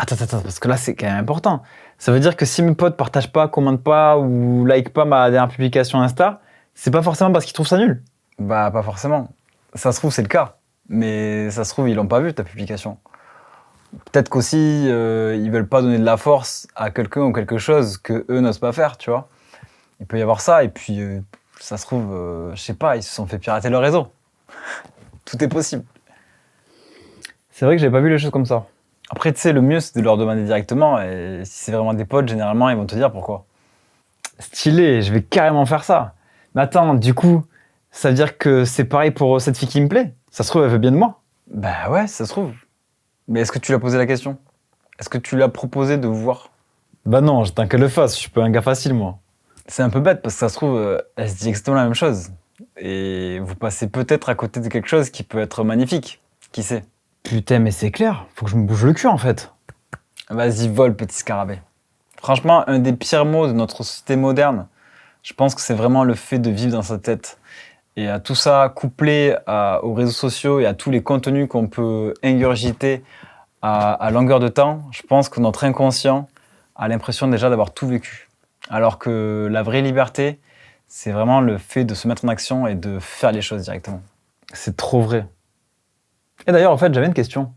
Attends, parce que là, c'est quand même important. Ça veut dire que si mes potes partagent pas, commentent pas ou like pas ma dernière publication Insta, c'est pas forcément parce qu'ils trouvent ça nul. Bah, pas forcément. Ça se trouve, c'est le cas. Mais ça se trouve, ils l'ont pas vu, ta publication. Peut-être qu'aussi, ils veulent pas donner de la force à quelqu'un ou quelque chose que eux n'osent pas faire, tu vois. Il peut y avoir ça, et puis, ça se trouve, je sais pas, ils se sont fait pirater leur réseau. Tout est possible. C'est vrai que j'avais pas vu les choses comme ça. Après, tu sais, le mieux, c'est de leur demander directement, et si c'est vraiment des potes, généralement, ils vont te dire pourquoi. Stylé, je vais carrément faire ça. Mais attends, du coup, ça veut dire que c'est pareil pour cette fille qui me plaît? Ça se trouve, elle veut bien de moi. Bah ouais, ça se trouve. Mais est-ce que tu lui as posé la question? Est-ce que tu lui as proposé de voir? Bah non, j'attends qu'elle le fasse, je suis pas un gars facile, moi. C'est un peu bête parce que ça se trouve, elle se dit exactement la même chose. Et vous passez peut-être à côté de quelque chose qui peut être magnifique. Qui sait? Putain, mais c'est clair, faut que je me bouge le cul en fait. Vas-y, vole, petit scarabée. Franchement, un des pires mots de notre société moderne, je pense que c'est vraiment le fait de vivre dans sa tête. Et à tout ça, couplé aux réseaux sociaux et à tous les contenus qu'on peut ingurgiter à longueur de temps, je pense que notre inconscient a l'impression déjà d'avoir tout vécu. Alors que la vraie liberté, c'est vraiment le fait de se mettre en action et de faire les choses directement. C'est trop vrai. Et d'ailleurs, en fait, j'avais une question.